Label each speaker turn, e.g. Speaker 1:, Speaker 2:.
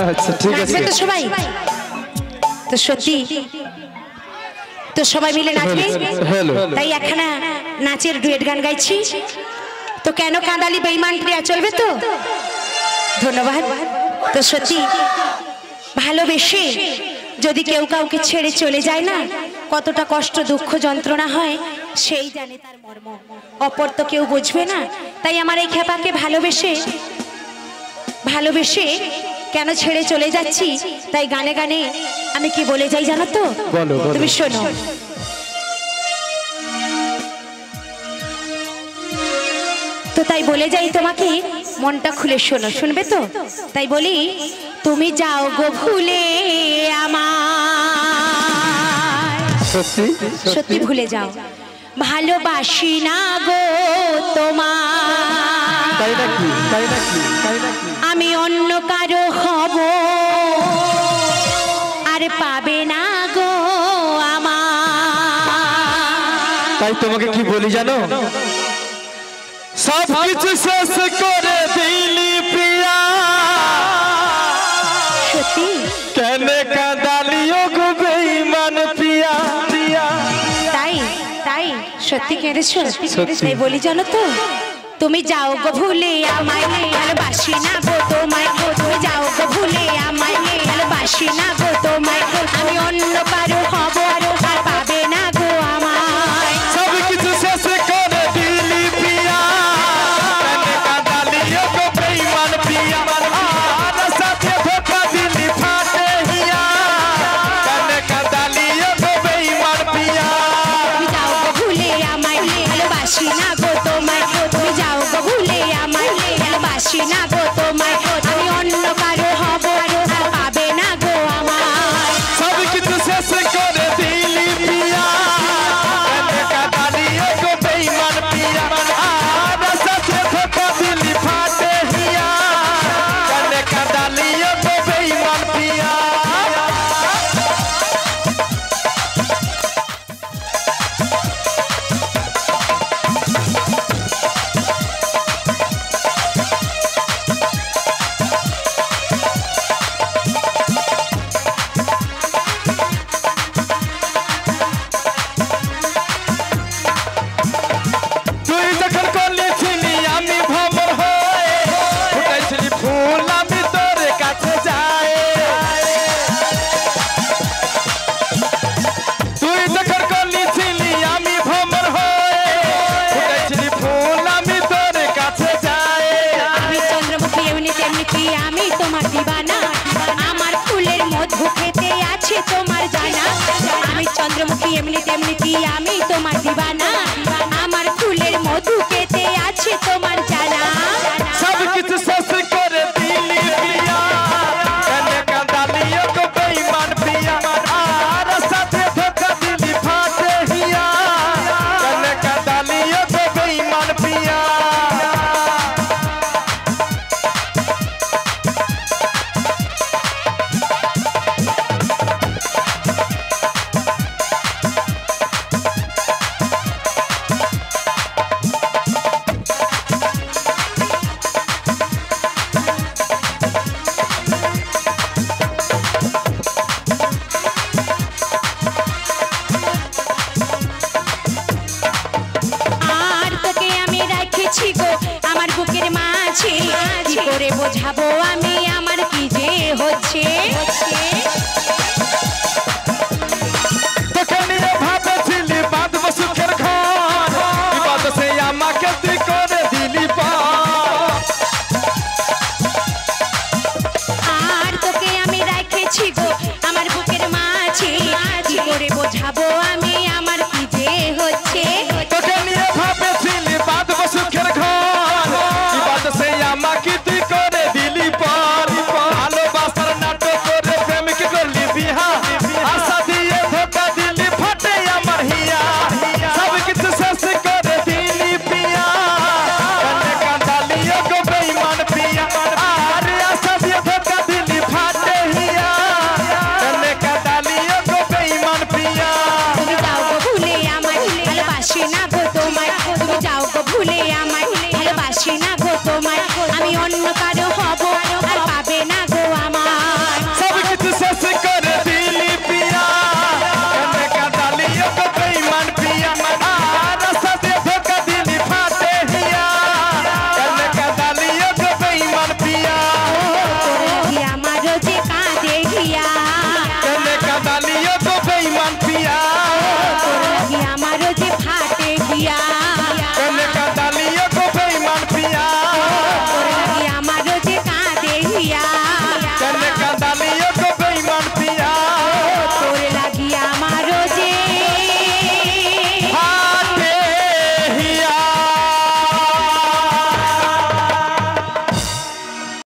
Speaker 1: আচ্ছা ঠিক আছে
Speaker 2: নাচবে তো সবাই তো সত্যি তো সবাই মিলে নাচবে
Speaker 1: হ্যালো
Speaker 2: তাই একখানা নাচের ডুয়েট গান গাইছি তো কেন কাঁদালি বেঈমান প্রিয়া চলবে তো ধন্যবাদ তো সত্যি ভালোবেসে যদি কেউ কাউকে ছেড়ে চলে যায় না কতটা কষ্ট দুঃখ যন্ত্রণা হয় সেই জানে তার মর্ম অপর তো কেউ বুঝবে না তাই আমার এই খেপাকে ভালোবেসে কেন ছেড়ে চলে যাচ্ছি তাই গানে গানে আমি কি বলে যাই জানো তো তুমি শোনো তো তাই বলে যাই তোমাকে মনটা খুলে শোনো শুনবে তো তাই বলি তুমি যাও গো ভুলে আমায়
Speaker 1: সত্যি
Speaker 2: সত্যি ভুলে যাও ভালোবাসি না গো তোমায়
Speaker 1: তাই নাকি
Speaker 2: আমি অন্য কারো হব আর পাবে না গো আমায়
Speaker 1: তাই তোমাকে কি বলি জানো সব কিছু শেষ করে দিলি প্রিয়া
Speaker 2: সত্যি
Speaker 1: কেন কাঁদালিও গো বেঈমান প্রিয়া প্রিয়া
Speaker 2: তাই তাই সত্যি কেঁদেছো
Speaker 1: সত্যি।
Speaker 2: তাই বলি জানো তো তুমি যাও গো ভুলে আমায় ভালোবাসি না গো তোমায় তুমি যাও গো ভুলে আমায় ভালোবাসি না গো তোমায় আমি অন্য কারো হব আর পাবে না গো আমায়
Speaker 1: সব কিছু শেষ করে দিলি প্রিয়া কেন কাঁদালিও গো বেঈমান প্রিয়া আর সাথে ধোঁকা দিলি ফাটে হিয়া কেন কাঁদালিও গো বেঈমান প্রিয়া
Speaker 2: তুমি যাও গো ভুলে আমায় ভালোবাসি না গো তোমায় তুমি যাও গো ভুলে আমায় ভালোবাসি না গো তোমায় আমি অন্য কারো হব আর পাবে না গো আমায়
Speaker 1: সব কিছু শেষ করে দিলি প্রিয়া কেন কাঁদালিও গো বেঈমান প্রিয়া আর সাথে ধোঁকা দিলি ফাটে হিয়া কেন কাঁদালিও গো বেঈমান প্রিয়া তুই যখন করলিছিলি আমি ভ্রমর হয়ে ফুটাইছিলি ফুল আমি তোর কাছে যাই তুই যখন করলিছিলি আমি ভ্রমর হয়ে ফুটাইছিলি ফুল আমি তোর কাছে যাই
Speaker 2: আমি চন্দ্রমুখী এমনি তেমনি কি আমি তোমার দিবানা আমার ফুলের মধু খেতে আছে তোমার জানা আমি চন্দ্রমুখী এমনি তেমনি কি আমি তোমার দিবানা আমার ফুলের মধু খেতে আছে তোমার জানা
Speaker 1: সব কিছু শেষ করে দিলি প্রিয়া কেন কাঁদালিও গো বেঈমান প্রিয়া আর সাথে ধোঁকা দিলি ফাটে হিয়া কেন কাঁদালিও গো বেঈমান প্রিয়া
Speaker 2: আর তোকে আমি রেখেছি গো আমার বুকের মাঝে কি করে বোঝাবো আমি